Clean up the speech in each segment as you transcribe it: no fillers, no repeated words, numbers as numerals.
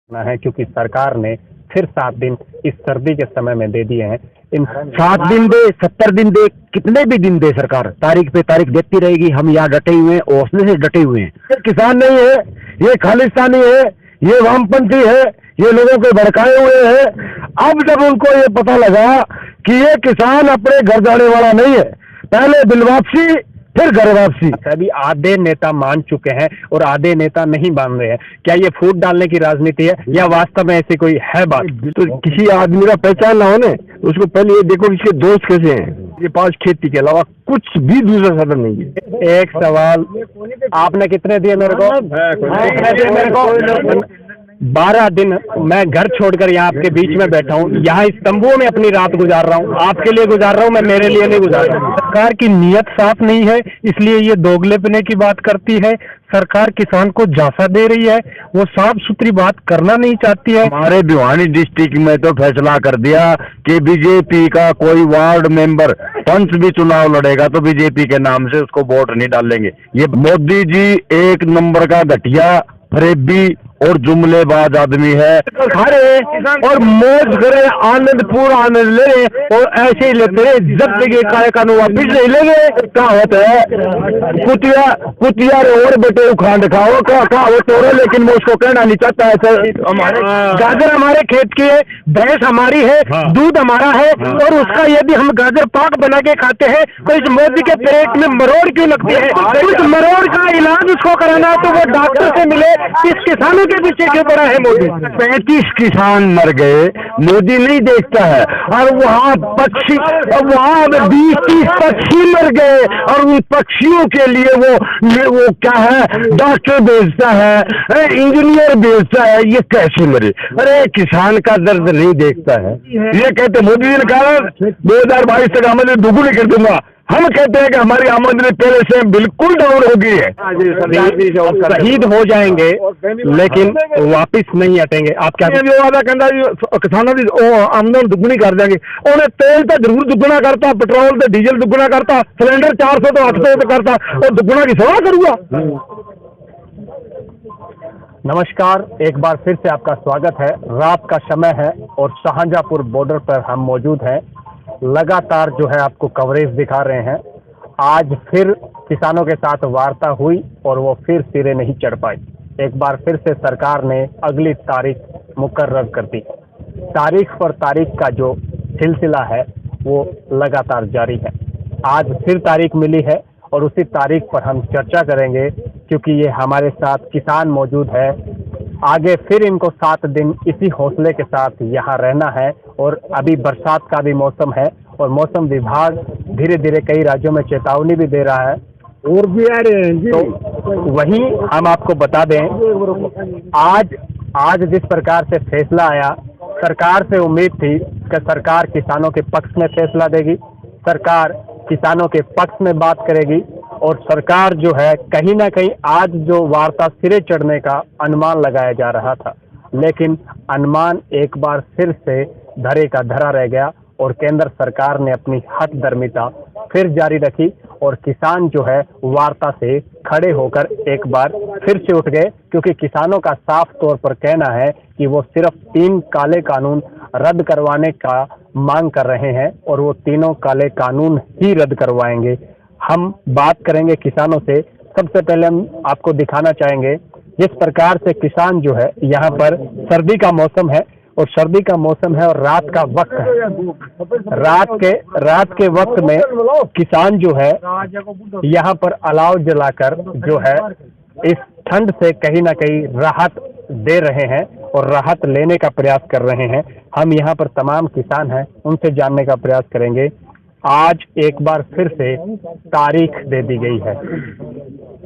है क्योंकि सरकार ने फिर 7 दिन इस सर्दी के समय में दे दिए हैं। इन 7 दिन दे, 70 दिन दे, कितने भी दिन दे, सरकार तारीख पे तारीख देती रहेगी। हम यहाँ डटे हुए हैं, हौसले से डटे हुए हैं। ये किसान नहीं है, ये खालिस्तानी है, ये वामपंथी है, ये लोगों को भड़काए हुए हैं। अब जब उनको ये पता लगा कि ये किसान अपने घर जाने वाला नहीं है, पहले बिल वापसी फिर घर वापसी। अभी आधे नेता मान चुके हैं और आधे नेता नहीं मान रहे हैं। क्या ये फूट डालने की राजनीति है या वास्तव में ऐसी कोई है बात? तो किसी आदमी का पहचान ना हो ना, उसको पहले ये देखो इसके दोस्त कैसे हैं। ये पास खेती के अलावा कुछ भी दूसरा साधन नहीं है। एक सवाल, आपने कितने दिए मेरे को? कितने दिए मेरे को? 12 दिन मैं घर छोड़कर यहाँ आपके बीच में बैठा हूँ, यहाँ इस तंबुओं में अपनी रात गुजार रहा हूँ। आपके लिए गुजार रहा हूँ, मैं मेरे लिए नहीं गुजार रहा हूँ। सरकार की नीयत साफ नहीं है, इसलिए ये दोगलेपने की बात करती है। सरकार किसान को झांसा दे रही है, वो साफ सुथरी बात करना नहीं चाहती है। हमारे भिवानी डिस्ट्रिक्ट में तो फैसला कर दिया कि बीजेपी का कोई वार्ड मेंबर पंच भी चुनाव लड़ेगा तो बीजेपी के नाम से उसको वोट नहीं डालेंगे। ये मोदी जी एक नंबर का घटिया, फरेबी और जुमलेबाज आदमी है। खड़े और मौज करे, आनंद पूरा आनंद ले और ऐसे ही लेते रहे जब तक ये काय कानून वापिस नहीं लेंगे। कहावत है कुतिया कुतिया और बेटे उखांड खाओ, कहावत हो रहा, लेकिन मैं उसको कहना नहीं चाहता है। गाजर हमारे खेत की है, भैंस हमारी है, दूध हमारा है, और उसका यदि हम गाजर पाक बना के खाते हैं तो इस मोदी के पेट में मरोड़ क्यों लगती है? उस मरोड़ का इलाज उसको कराना है तो वो डॉक्टर से मिले। इस किसानों के पीछे क्यों पड़ा है मोदी? 35 किसान मर गए, मोदी नहीं देखता है। और वहाँ पक्षी, वहाँ 20-30 पक्षी मर गए और उन पक्षियों के लिए वो क्या है, डॉक्टर भेजता है, इंजीनियर भेजता है। ये कैसे मरे? अरे किसान का दर्द नहीं देखता है। ये कहते मोदी जी ने कहा 2022 तक आमदनी दोगुनी कर दूंगा। हम कहते हैं कि हमारी आमदनी पहले से बिल्कुल डाउन हो गई है। शहीद हो जाएंगे लेकिन वापिस नहीं हटेंगे। आप क्या जो वादा कहता किसानों की आमदन दुगनी कर देंगे। उन्हें तेल तो जरूर दुगना करता, पेट्रोल तो डीजल दुगना करता, सिलेंडर 400 तो 800 तो करता, और दुगना की सेवा करूंगा। नमस्कार, एक बार फिर से आपका स्वागत है। रात का समय है और शाहजहांपुर बॉर्डर पर हम मौजूद हैं। लगातार जो है आपको कवरेज दिखा रहे हैं। आज फिर किसानों के साथ वार्ता हुई और वो फिर सिरे नहीं चढ़ पाई। एक बार फिर से सरकार ने अगली तारीख मुकर्रर कर दी। तारीख पर तारीख का जो सिलसिला है वो लगातार जारी है। आज फिर तारीख मिली है और उसी तारीख पर हम चर्चा करेंगे क्योंकि ये हमारे साथ किसान मौजूद है। आगे फिर इनको 7 दिन इसी हौसले के साथ यहाँ रहना है और अभी बरसात का भी मौसम है और मौसम विभाग धीरे धीरे कई राज्यों में चेतावनी भी दे रहा है और भी आ रहे हैं जी। तो वहीं हम आपको बता दें, आज जिस प्रकार से फैसला आया, सरकार से उम्मीद थी कि सरकार किसानों के पक्ष में फैसला देगी, सरकार किसानों के पक्ष में बात करेगी और सरकार जो है कहीं ना कहीं आज जो वार्ता सिरे चढ़ने का अनुमान लगाया जा रहा था, लेकिन अनुमान एक बार फिर से धरे का धरा रह गया और केंद्र सरकार ने अपनी हठधर्मिता फिर जारी रखी और किसान जो है वार्ता से खड़े होकर एक बार फिर से उठ गए क्योंकि किसानों का साफ तौर पर कहना है कि वो सिर्फ 3 काले कानून रद्द करवाने का मांग कर रहे हैं और वो तीनों काले कानून ही रद्द करवाएंगे। हम बात करेंगे किसानों से। सबसे पहले हम आपको दिखाना चाहेंगे जिस प्रकार से किसान जो है, यहाँ पर सर्दी का मौसम है और सर्दी का मौसम है और रात का वक्त है। रात के वक्त में किसान जो है यहाँ पर अलाव जलाकर जो है इस ठंड से कहीं ना कहीं राहत दे रहे हैं और राहत लेने का प्रयास कर रहे हैं। हम यहाँ पर तमाम किसान हैं, उनसे जानने का प्रयास करेंगे। आज एक बार फिर से तारीख दे दी गई है,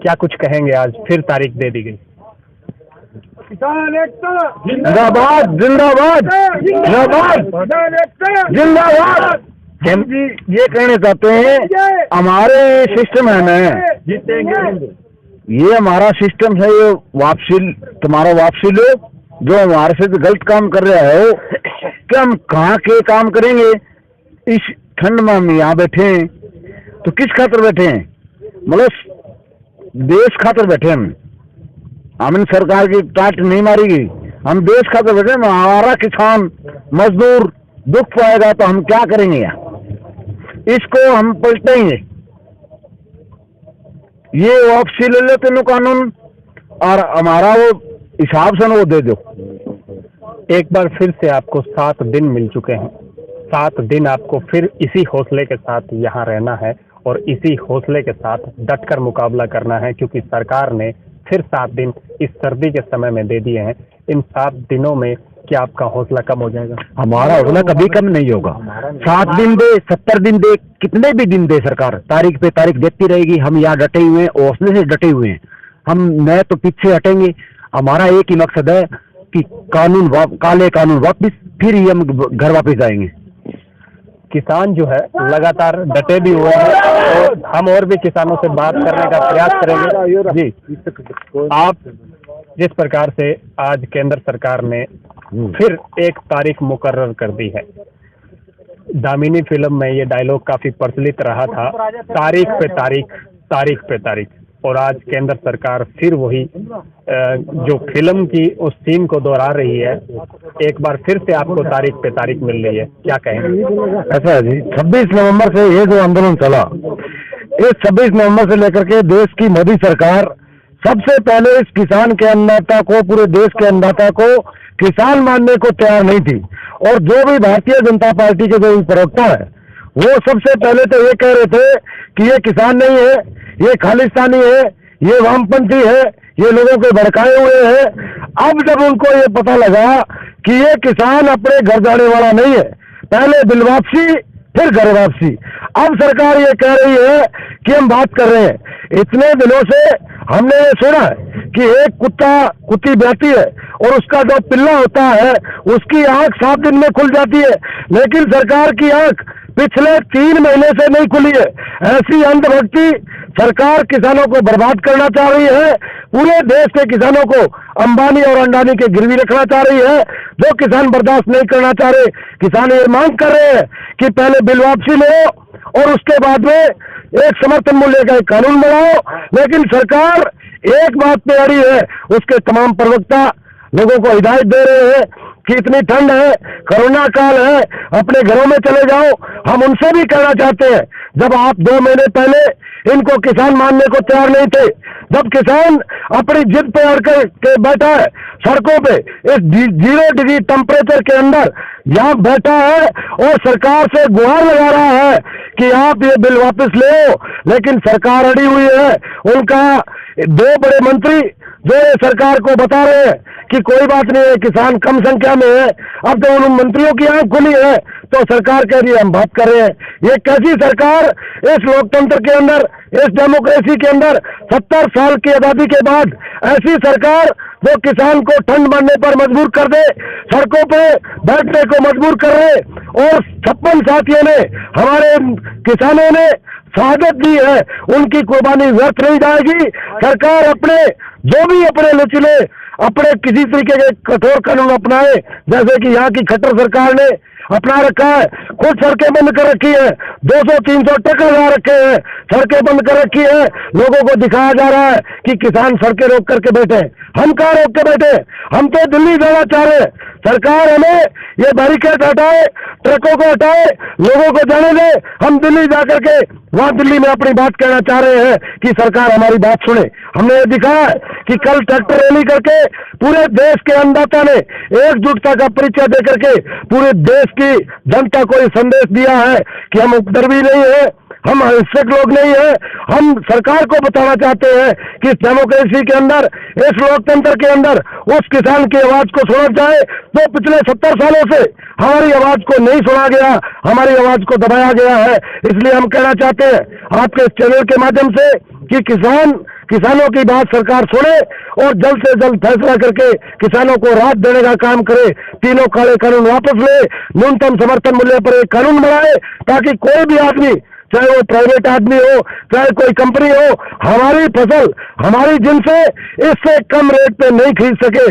क्या कुछ कहेंगे? आज फिर तारीख दे दी गई। जिंदाबाद जिंदाबाद जिंदाबाद जिंदाबाद। हम जी ये कहना चाहते हैं हमारे सिस्टम है ना, ये हमारा सिस्टम है। ये वापसी, तुम्हारा वापसी लो। जो हमारे से गलत काम कर रहा है क्या हम कहाँ के काम करेंगे? इस ठंड में हम यहाँ बैठे हैं तो किस खातर बैठे हैं? मतलब देश खातर बैठे हैं। हमने सरकार की टाट नहीं मारेगी, हम देश का तो बेटे, हमारा किसान मजदूर दुख पाएगा तो हम क्या करेंगे यहाँ, इसको हम पलटेंगे। ये वापसी ले लो तीनों कानून और हमारा वो हिसाब से वो दे दो। एक बार फिर से आपको 7 दिन मिल चुके हैं। 7 दिन आपको फिर इसी हौसले के साथ यहाँ रहना है और इसी हौसले के साथ डटकर मुकाबला करना है, क्योंकि सरकार ने फिर 7 दिन इस सर्दी के समय में दे दिए हैं। इन 7 दिनों में क्या आपका हौसला कम हो जाएगा? हमारा हौसला कभी कम नहीं होगा। 7 दिन दे, 70 दिन दे, कितने भी दिन दे, सरकार तारीख पे तारीख देती रहेगी। हम यहाँ डटे हुए हैं, हौसले से डटे हुए हैं। हम न तो पीछे हटेंगे। हमारा एक ही मकसद है कि काले कानून वापिस, फिर ही हम घर वापिस आएंगे। किसान जो है लगातार डटे भी हुए हैं और हम और भी किसानों से बात करने का प्रयास करेंगे। जी, आप जिस प्रकार से आज केंद्र सरकार ने फिर एक तारीख मुकर्रर कर दी है, दामिनी फिल्म में ये डायलॉग काफी प्रचलित रहा था, तारीख पे तारीख, तारीख पे तारीख। और आज केंद्र सरकार फिर वही जो फिल्म की उस सीन को दोहरा रही है। एक बार फिर से आपको तारीख पे तारीख मिल रही है, क्या कहेंगे? ऐसा है जी, 26 नवंबर से ये जो आंदोलन चला, इस 26 नवंबर से लेकर के देश की मोदी सरकार सबसे पहले इस किसान के अन्नदाता को, पूरे देश के अन्नदाता को किसान मानने को तैयार नहीं थी। और जो भी भारतीय जनता पार्टी के जो प्रवक्ता है, वो सबसे पहले तो ये कह रहे थे कि ये किसान नहीं है, ये खालिस्तानी है, ये वामपंथी है, ये लोगों को भड़काए हुए हैं। अब जब उनको ये पता लगा कि ये किसान अपने घर जाने वाला नहीं है, पहले बिल वापसी फिर घर वापसी, अब सरकार ये कह रही है कि हम बात कर रहे हैं। इतने दिनों से हमने ये सुना है कि एक कुत्ती बैठी है और उसका जो पिल्ला होता है उसकी आंख 7 दिन में खुल जाती है, लेकिन सरकार की आंख पिछले 3 महीने से नहीं खुली है। ऐसी अंधभक्ति सरकार किसानों को बर्बाद करना चाह रही है। पूरे देश के किसानों को अंबानी और अंडानी के गिरवी रखना चाह रही है, जो किसान बर्दाश्त नहीं करना चाह रहे। किसान ये मांग कर रहे हैं कि पहले बिल वापसी लो और उसके बाद में एक समर्थन मूल्य का एक कानून बनाओ। लेकिन सरकार एक बात पे अड़ी है, उसके तमाम प्रवक्ता लोगों को हिदायत दे रहे हैं कि इतनी ठंड है, कोरोना काल है, अपने घरों में चले जाओ। हम उनसे भी कहना चाहते हैं, जब आप 2 महीने पहले इनको किसान मानने को तैयार नहीं थे, जब किसान अपनी जिद पे अड़ के बैठा है सड़कों पे, इस 0 डिग्री टेम्परेचर के अंदर यहाँ बैठा है और सरकार से गुहार लगा रहा है कि आप ये बिल वापस ले, लेकिन सरकार अड़ी हुई है। उनका 2 बड़े मंत्री जो ये सरकार को बता रहे हैं कि कोई बात नहीं है, किसान कम संख्या में है। अब तो उन मंत्रियों की आंख खुली है तो सरकार कह रही है हम बात कर रहे हैं। ये कैसी सरकार इस लोकतंत्र के अंदर, इस डेमोक्रेसी के अंदर 70 साल की आजादी के बाद ऐसी सरकार जो किसान को ठंड मारने पर मजबूर कर दे, सड़कों पे बैठने को मजबूर कर रहे। और 56 साथियों ने, हमारे किसानों ने शहादत दी है, उनकी कुर्बानी व्यर्थ नहीं जाएगी। सरकार अपने जो भी अपने लचीले, अपने किसी तरीके के कठोर कानून अपनाए, जैसे कि यहाँ की खट्टर सरकार ने अपना रखा है, खुद सड़कें बंद कर रखी है, 200-300 ट्रक लगा रखे हैं, सड़कें बंद कर रखी है। लोगों को दिखाया जा रहा है कि किसान सड़कें रोक करके बैठे। हम कहाँ रोक के बैठे? हम तो दिल्ली जाना चाह रहे हैं। सरकार हमें ये बैरिकेड हटाए, ट्रकों को हटाए, लोगों को जाने दे। हम दिल्ली जाकर के वहां दिल्ली में अपनी बात कहना चाह रहे हैं कि सरकार हमारी बात सुने। हमने ये दिखाया है कि कल ट्रैक्टर रैली करके पूरे देश के अन्नदाता ने एकजुटता का परिचय दे करके पूरे देश की जनता को ये संदेश दिया है कि हम उपद्रवी नहीं है, हम हिंसक लोग नहीं है। हम सरकार को बताना चाहते हैं कि इस डेमोक्रेसी के अंदर, इस लोकतंत्र के अंदर उस किसान की आवाज को सुना जाए तो पिछले 70 सालों से हमारी आवाज को नहीं सुना गया, हमारी आवाज को दबाया गया है। इसलिए हम कहना चाहते हैं आपके इस चैनल के माध्यम से कि किसानों की बात सरकार सुने और जल्द से जल्द फैसला करके किसानों को राहत देने का काम करे। तीनों काले कानून वापस ले, न्यूनतम समर्थन मूल्य पर एक कानून बनाए ताकि कोई भी आदमी, चाहे वो प्राइवेट आदमी हो, चाहे कोई कंपनी हो, हमारी फसल, हमारी जिनसे इससे कम रेट पे नहीं खरीद सके।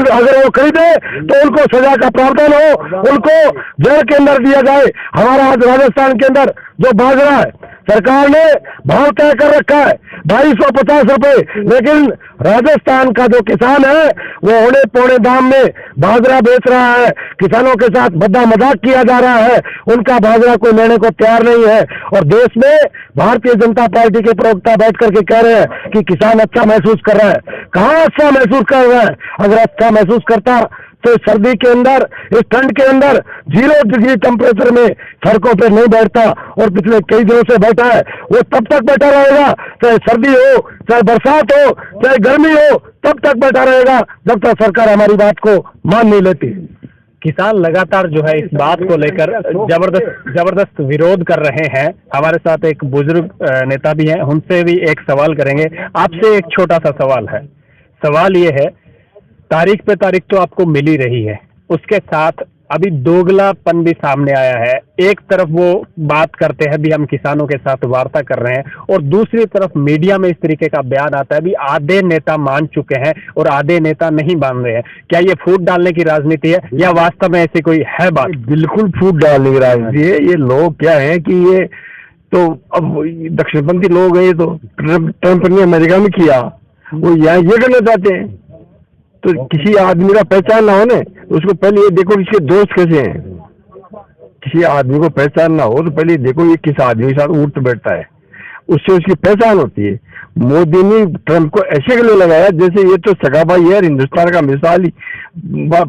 अगर वो खरीदे तो उनको सजा का प्रावधान हो, उनको जेल के अंदर दिया जाए। हमारा आज राजस्थान के अंदर जो बाजरा है सरकार ने भाव तय कर रखा है 2250 रुपए, लेकिन राजस्थान का जो किसान है वो औने पौने दाम में बाजरा बेच रहा है। किसानों के साथ बद्दा मजाक किया जा रहा है, उनका बाजरा कोई लेने को तैयार नहीं है। और देश में भारतीय जनता पार्टी के प्रवक्ता बैठ करके कह रहे हैं कि किसान अच्छा महसूस कर रहा है। कहाँ अच्छा महसूस कर रहा है? अगर अच्छा महसूस करता तो सर्दी के अंदर, इस ठंड के अंदर 0 डिग्री टेम्परेचर में सड़कों पर नहीं बैठता, और पिछले कई दिनों से बैठा है। वो तब तक बैठा रहेगा, चाहे सर्दी हो, चाहे बरसात हो, चाहे गर्मी हो, तब तक बैठा रहेगा जब तक सरकार हमारी बात को मान नहीं लेती। किसान लगातार जो है इस बात को लेकर जबरदस्त विरोध कर रहे हैं। हमारे साथ एक बुजुर्ग नेता भी हैं, उनसे भी एक सवाल करेंगे। आपसे एक छोटा सा सवाल है। सवाल ये है, तारीख पे तारीख तो आपको मिल ही रही है, उसके साथ अभी दोगलापन भी सामने आया है। एक तरफ वो बात करते हैं भी हम किसानों के साथ वार्ता कर रहे हैं, और दूसरी तरफ मीडिया में इस तरीके का बयान आता है भी आधे नेता मान चुके हैं और आधे नेता नहीं मान रहे हैं। क्या ये फूट डालने की राजनीति है या वास्तव में ऐसी कोई है बात? बिल्कुल फूट डालने की राजनीति है। ये लोग क्या है कि ये तो अब दक्षिणपंथी लोग हैं, ये तो ट्रंप ने अमेरिका में किया, वो यहाँ ये करना चाहते हैं। तो किसी आदमी का पहचान ना हो ना, उसको पहले ये देखो इसके दोस्त कैसे हैं। किसी आदमी को पहचान ना हो तो पहले ये देखो ये किस आदमी के साथ उठ बैठता है, उससे उसकी पहचान होती है। मोदी ने ट्रंप को ऐसे के लिए लगाया जैसे ये तो सगा भाई है, हिंदुस्तान का मिसाली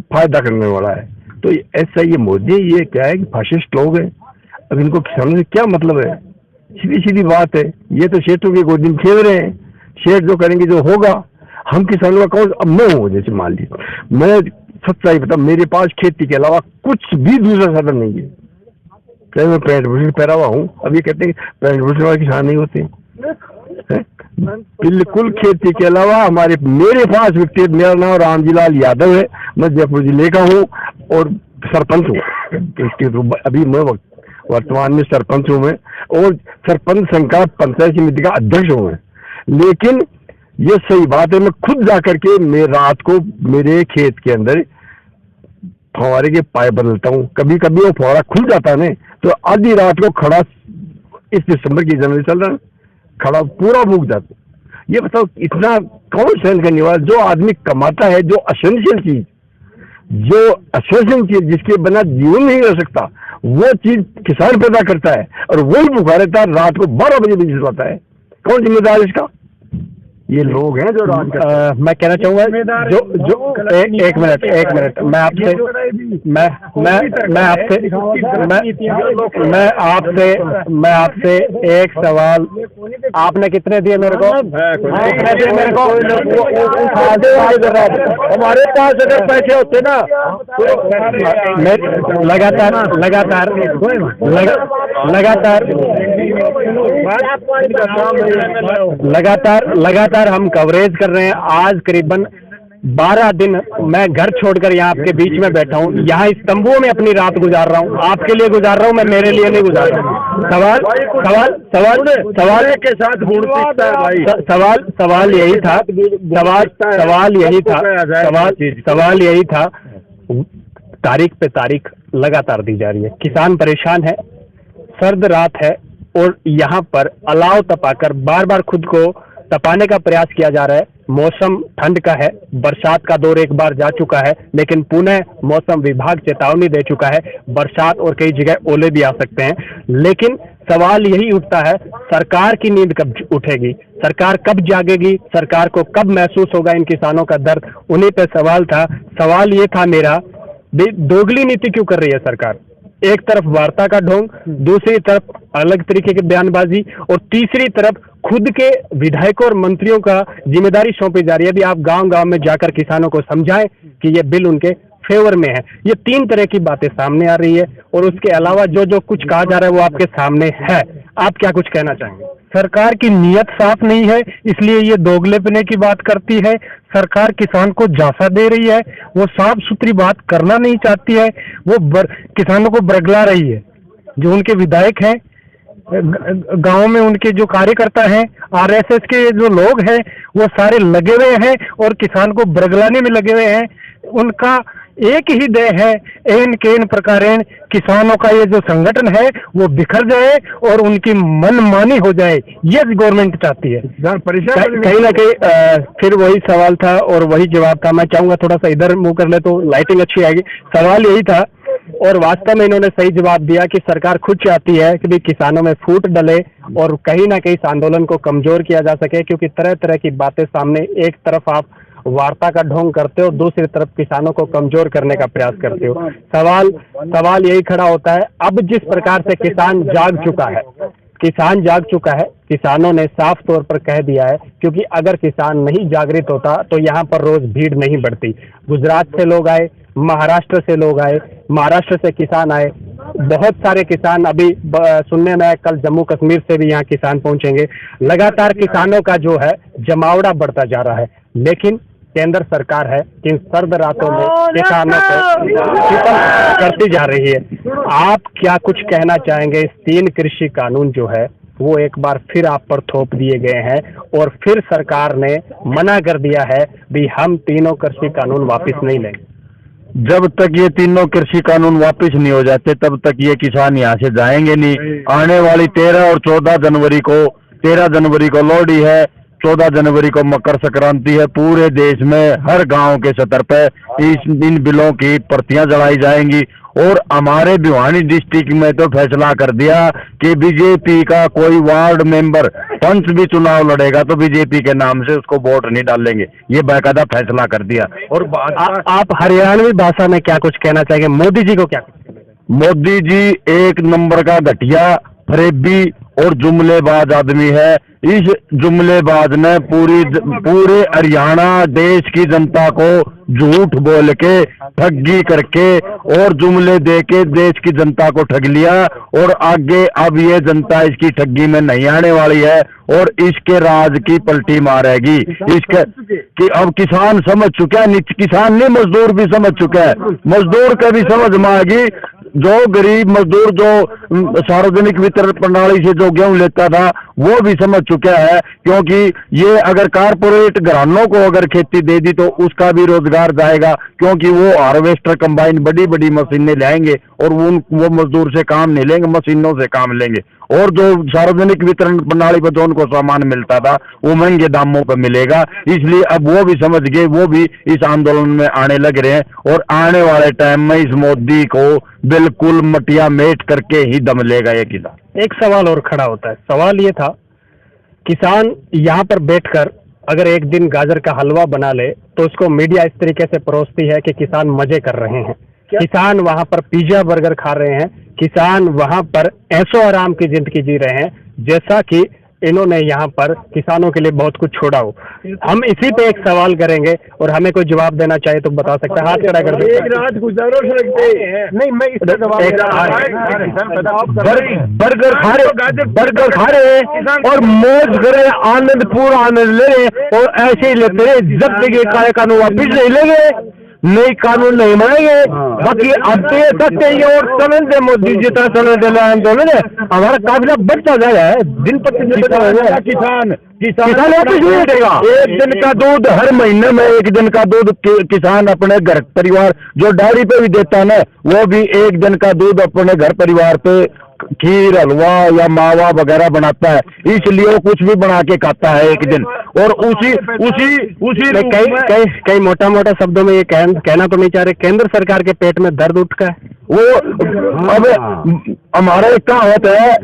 फायदा करने वाला है। तो ऐसा ये मोदी, ये क्या है कि फाशिस्ट लोग हैं। अब इनको किसानों से क्या मतलब है? सीधी सीधी बात है, ये तो शेठों के गोदी में खेल रहे हैं। शेठ जो करेंगे जो होगा। हम किसानों का कौन? अब मैं हूँ, जैसे मान लीजिए मैं सच्चाई बता, मेरे पास खेती के अलावा कुछ भी दूसरा साधन नहीं है। चाहे मैं पैंट बुशर्ट पहरा हुआ हूँ, अब ये कहते हैं पैंट बुशर्ट वाले किसान नहीं होते हैं। बिल्कुल खेती के अलावा मेरे पास व्यक्तिगत, मेरा नाम रामजीलाल यादव है, मैं जयपुर जिले का हूँ और सरपंच हूँ। अभी मैं वर्तमान में सरपंच हूँ मैं, और सरपंच संघ का पंचायत समिति का अध्यक्ष हूँ मैं। लेकिन ये सही बात है, मैं खुद जाकर के मैं रात को मेरे खेत के अंदर फवारे के पाइप बदलता हूँ। कभी कभी वो फवारा खुल जाता है ना, तो आधी रात को खड़ा, इस दिसंबर की जनवरी चल रहा है, खड़ा पूरा भूख जाता। ये बताओ इतना कौन सहन करने वाला? जो आदमी कमाता है, जो असेंशियल चीज जिसके बिना जीवन नहीं रह सकता, वो चीज किसान पैदा करता है और वही भूखा रहता है, रात को 12 बजे भी जिसवाता है। कौन जिम्मेदार है इसका? ये लोग हैं जो राज करते हैं। मैं कहना चाहूंगा एक मिनट मैं आपसे एक सवाल, आपने कितने दिए मेरे को? हमारे पास अगर पैसे होते ना, लगातार हम कवरेज कर रहे हैं। आज करीबन 12 दिन मैं घर छोड़कर यहाँ आपके बीच में बैठा हूँ, यहाँ इस तंबुओं में अपनी रात गुजार रहा हूँ। आपके लिए गुजार रहा हूँ, मैं मेरे लिए नहीं गुजार रहा हूँ। सवाल यही था। तारीख पे तारीख लगातार दी जा रही है, किसान परेशान है, सर्द रात है, और यहाँ पर अलाव तपाकर बार बार खुद को तपाने का प्रयास किया जा रहा है। मौसम ठंड का है, बरसात का दौर एक बार जा चुका है, लेकिन पुनः मौसम विभाग चेतावनी दे चुका है, बरसात और कई जगह ओले भी आ सकते हैं। लेकिन सवाल यही उठता है, सरकार की नींद कब उठेगी? सरकार कब जागेगी? सरकार को कब महसूस होगा इन किसानों का दर्द? उन्हीं पे सवाल था। सवाल ये था मेरा, दोगली नीति क्यों कर रही है सरकार? एक तरफ वार्ता का ढोंग, दूसरी तरफ अलग तरीके की बयानबाजी, और तीसरी तरफ खुद के विधायकों और मंत्रियों का जिम्मेदारी सौंपी जा रही है भी आप गांव-गांव में जाकर किसानों को समझाएं कि ये बिल उनके फेवर में है। ये 3 तरह की बातें सामने आ रही है, और उसके अलावा जो कुछ कहा जा रहा है वो आपके सामने है। आप क्या कुछ कहना चाहेंगे? सरकार की नीयत साफ नहीं है, इसलिए ये दोगलेपने की बात करती है। सरकार किसान को झांसा दे रही है, वो साफ सुथरी बात करना नहीं चाहती है, वो किसानों को बरगला रही है। जो उनके विधायक हैं, गांव में उनके जो कार्यकर्ता हैं, आरएसएस के जो लोग हैं, वो सारे लगे हुए हैं और किसान को बरगलाने में लगे हुए हैं। उनका एक ही देह है, एन केन प्रकारेण किसानों का ये जो संगठन है वो बिखर जाए और उनकी मनमानी हो जाए, ये गवर्नमेंट चाहती है। कहीं ना कहीं फिर वही सवाल था और वही जवाब था। मैं चाहूंगा थोड़ा सा इधर मुंह कर ले तो लाइटिंग अच्छी आएगी। सवाल यही था और वास्तव में इन्होंने सही जवाब दिया कि सरकार खुद चाहती है कि भी किसानों में फूट डले और कहीं ना कहीं इस आंदोलन को कमजोर किया जा सके, क्योंकि तरह तरह की बातें सामने, एक तरफ आप वार्ता का ढोंग करते हो, दूसरी तरफ किसानों को कमजोर करने का प्रयास करते हो। सवाल यही खड़ा होता है, अब जिस प्रकार से किसान जाग चुका है, किसानों ने साफ तौर पर कह दिया है, क्योंकि अगर किसान नहीं जागृत होता तो यहाँ पर रोज भीड़ नहीं बढ़ती। गुजरात से लोग आए, महाराष्ट्र से लोग आए, महाराष्ट्र से किसान आए, बहुत सारे किसान अभी सुनने में कल जम्मू कश्मीर से भी यहाँ किसान पहुंचेंगे। लगातार किसानों का जो है जमावड़ा बढ़ता जा रहा है, लेकिन केंद्र सरकार है कि इन सर्द रातों में किसानों को शीतल करती जा रही है। आप क्या कुछ कहना चाहेंगे? इस 3 कृषि कानून जो है वो एक बार फिर आप पर थोप दिए गए हैं और फिर सरकार ने मना कर दिया है भी हम तीनों कृषि कानून वापस नहीं लेंगे। जब तक ये तीनों कृषि कानून वापस नहीं हो जाते तब तक ये किसान यहाँ से जाएंगे नहीं। आने वाली 13 और 14 जनवरी को, 13 जनवरी को लोहड़ी है, 14 जनवरी को मकर संक्रांति है। पूरे देश में हर गांव के सतर पे इन बिलों की प्रतियां जलाई जाएंगी। और हमारे भिवानी डिस्ट्रिक्ट में तो फैसला कर दिया कि बीजेपी का कोई वार्ड मेंबर, पंच भी चुनाव लड़ेगा तो बीजेपी के नाम से उसको वोट नहीं डालेंगे, ये बाकायदा फैसला कर दिया। और आप हरियाणवी भाषा में क्या कुछ कहना चाहेंगे? मोदी जी को क्या? मोदी जी एक नंबर का घटिया, फरेबी और जुमलेबाज आदमी है। इस जुमलेबाज ने पूरे हरियाणा देश की जनता को झूठ बोल के, ठगी करके और जुमले दे के देश की जनता को ठग लिया। और आगे अब ये जनता इसकी ठगी में नहीं आने वाली है और इसके राज की पलटी मारेगी। इसके कि अब किसान समझ चुका है, किसान नहीं मजदूर भी समझ चुका है, मजदूर का भी समझ में आएगी। जो गरीब मजदूर जो सार्वजनिक वितरण प्रणाली से जो गेहूं लेता था वो भी समझ चुका है, क्योंकि ये अगर कारपोरेट घरानों को अगर खेती दे दी तो उसका भी रोजगार जाएगा, क्योंकि वो हार्वेस्टर कंबाइन बड़ी बड़ी मशीनें लाएंगे और वो मजदूर से काम नहीं लेंगे, मशीनों से काम लेंगे। और जो सार्वजनिक वितरण प्रणाली पर जो उनको सामान मिलता था वो महंगे दामों पर मिलेगा। इसलिए अब वो भी समझ गए, वो भी इस आंदोलन में आने लग रहे हैं और आने वाले टाइम में इस मोदी को बिल्कुल मटिया मेट करके ही दम लेगा ये किसान। एक सवाल और खड़ा होता है, सवाल ये था, किसान यहाँ पर बैठकर अगर एक दिन गाजर का हलवा बना ले तो उसको मीडिया इस तरीके से परोसती है कि किसान मजे कर रहे हैं, किसान वहां पर पिज्जा बर्गर खा रहे हैं, किसान वहां पर ऐशो आराम की जिंदगी जी रहे हैं, जैसा कि इन्होंने यहाँ पर किसानों के लिए बहुत कुछ छोड़ा हो। हम इसी पे एक सवाल करेंगे और हमें कोई जवाब देना चाहे तो बता सकते हैं। हाथ खड़ा कर दे। एक रात गुजारो सकते हैं। नहीं, मैं इसका जवाब बर्गर खा रहे हैं और मौज करे, आनंद पूरा आनंद ले रहे हैं और ऐसे ही लेते हैं। जब तक ये कानून वापिस नहीं लेंगे, नई कानून नहीं बनाएंगे। बाकी अब तो ये सकते हैं और समझ दे मोदी जितना समझ आंदोलन है हमारा काफिला बढ़ता जा रहा है, दिन प्रतिदिन किसान वापिस नहीं देगा। एक दिन का दूध हर महीने में, एक दिन का दूध किसान अपने घर परिवार जो डेयरी पे भी देता है ना, वो भी एक दिन का दूध अपने घर परिवार पे खीर, हलवा या मावा वगैरह बनाता है, इसलिए वो कुछ भी बना के खाता है एक दिन। और उसी कई मोटा मोटा शब्दों में ये कहना तो नहीं चाह रहे, केंद्र सरकार के पेट में दर्द उठका है। वो अब हमारा एक कहावत है,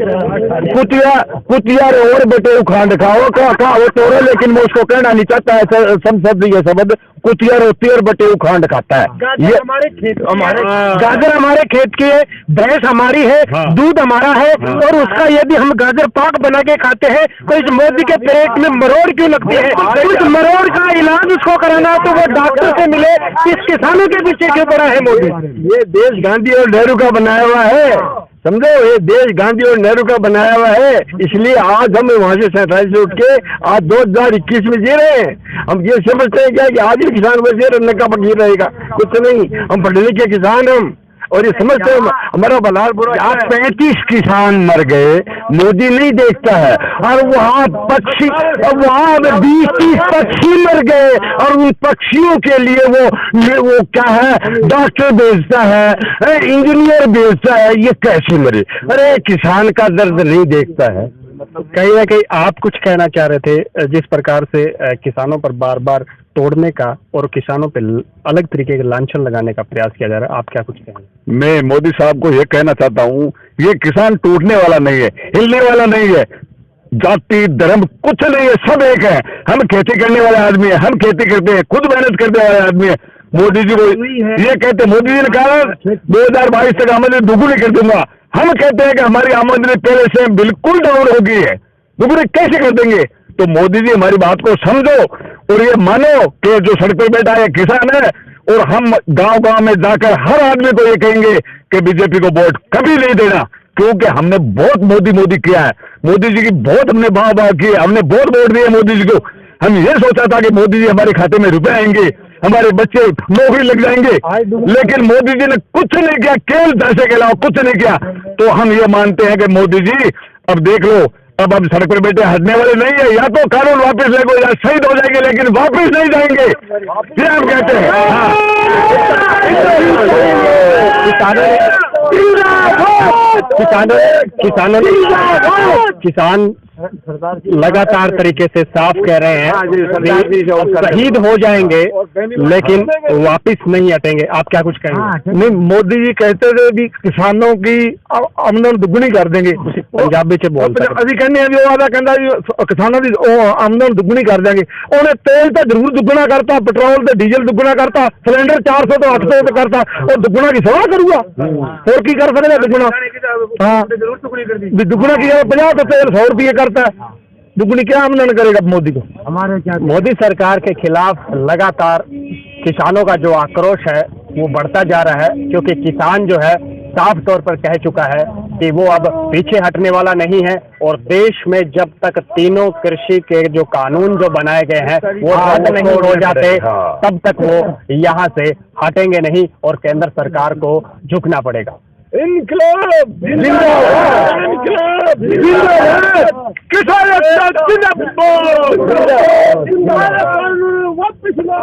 कुतिया और बेटे उखांड खाओ, कहावत और है, लेकिन मैं उसको कहना नहीं चाहता है संसद ये शब्द, कुतिया रोती और बटे उखांड खाता है। ये हमारे खेत, गाजर हमारे खेत की है, भैंस हमारी है, दूध हमारा है, और उसका यदि हम गाजर पाक बना के खाते हैं तो इस मोदी के पेट में मरोड़ क्यों लगती है? उस मरोड़ का इलाज उसको कराना है तो वो डॉक्टर से मिले। इस किसानों के पीछे क्यों पड़ा है मोदी? ये देश गांधी और नेहरू का बनाया हुआ है, समझो, ये देश गांधी और नेहरू का बनाया हुआ है। इसलिए आज हम वहां से 47 से उठ के आज 2021 में जी रहे हैं। हम ये समझते हैं क्या कि आज ही किसान वैसे रखने का जी रहेगा? कुछ नहीं, हम पढ़े लिखे किसान, और ये समझते हो हमारा भला बुरा। 35 किसान मर गए, मोदी नहीं देखता है, और वहाँ पक्षी, वहाँ 20-30 पक्षी मर गए, और उन पक्षियों के लिए वो क्या है, डॉक्टर भेजता है, इंजीनियर भेजता है, ये कैसे मरे? अरे किसान का दर्द नहीं देखता है। कहीं ना कहीं आप कुछ कहना चाह रहे थे, जिस प्रकार से किसानों पर बार बार तोड़ने का और किसानों पे अलग तरीके का लांछन लगाने का प्रयास किया जा रहा है, आप क्या कुछ कहेंगे? मैं मोदी साहब को ये कहना चाहता हूँ, ये किसान टूटने वाला नहीं है, हिलने वाला नहीं है, जाति धर्म कुछ नहीं है, सब एक है। हम खेती करने वाले आदमी है, हम खेती करते हैं, खुद मेहनत करने वाले आदमी है। मोदी जी को ये कहते, मोदी जी ने कहा 2022 तक आमदनी दुगुनी कर दूंगा, हम कहते हैं कि हमारी आमदनी पहले से बिल्कुल डाउन हो गई है, दुगुनी कैसे कर देंगे? तो मोदी जी हमारी बात को समझो और ये मानो कि जो सड़क पर बैठा है किसान है, और हम गांव-गांव में जाकर हर आदमी को ये कहेंगे कि बीजेपी को वोट कभी नहीं देना, क्योंकि हमने बहुत मोदी किया है, मोदी जी की बहुत हमने वाह की है, हमने बहुत वोट दिए मोदी जी को। हम ये सोचा था कि मोदी जी हमारे खाते में रुपए आएंगे, हमारे बच्चे नौकरी लग जाएंगे, लेकिन मोदी जी ने कुछ नहीं किया, केवल पैसे के अलावा कुछ नहीं किया। तो हम ये मानते हैं कि मोदी जी अब देख लो, अब हम सड़क पर बैठे हटने वाले नहीं है, या तो कानून वापस ले गो या शहीद हो जाएंगे, लेकिन वापस नहीं जाएंगे, ये हम कहते हैं। किसान लगातार तरीके से साफ कह रहे हैं शहीद हो जाएंगे लेकिन वापस नहीं हटेंगे, आप क्या कुछ कहेंगे? नहीं, मोदी जी कहते थे भी किसानों की आमदन दुगनी कर देंगे, पंजाबी से बोलते ਅਸੀਂ ਕਹਿੰਦੇ ਆ ਵੀ ਉਹ ਆਦਾ ਕਹਿੰਦਾ ਵੀ ਕਿਸਾਨਾਂ ਦੀ ਆਮਦਨ ਦੁੱਗਣੀ ਕਰ ਦਿਆਂਗੇ। ਉਹਨੇ ਤੇਲ ਤਾਂ ਜ਼ਰੂਰ ਦੁੱਗਣਾ ਕਰਤਾ, ਪੈਟਰੋਲ ਤੇ ਡੀਜ਼ਲ ਦੁੱਗਣਾ ਕਰਤਾ, ਸਿਲੰਡਰ 400 ਤੋਂ 800 ਤੇ ਕਰਤਾ, ਉਹ ਦੁੱਗਣਾ ਕੀ ਸਵਾ ਕਰੂਗਾ? ਹੋਰ ਕੀ ਕਰ ਸਕਦਾ ਦੁੱਗਣਾ? ਹਾਂ ਜ਼ਰੂਰ ਦੁੱਗਣੀ ਕਰਦੀ ਵੀ ਦੁੱਗਣਾ ਕੀ 50 ਤੋਂ तेल 100 रुपये करता है, दुगनी क्या आमदन करेगा मोदी को? हमारे क्या मोदी सरकार के खिलाफ लगातार किसानों का जो आक्रोश है वो बढ़ता जा रहा है, क्योंकि किसान जो है साफ तौर पर कह चुका है कि वो अब पीछे हटने वाला नहीं है, और देश में जब तक तीनों कृषि के जो कानून जो बनाए गए हैं वो रद्द नहीं हो जाते तब तक वो यहाँ से हटेंगे नहीं, और केंद्र सरकार को झुकना पड़ेगा। इनकलाब जिंदाबाद, इनकलाब जिंदाबाद, किसान जिंदाबाद, वापस लो।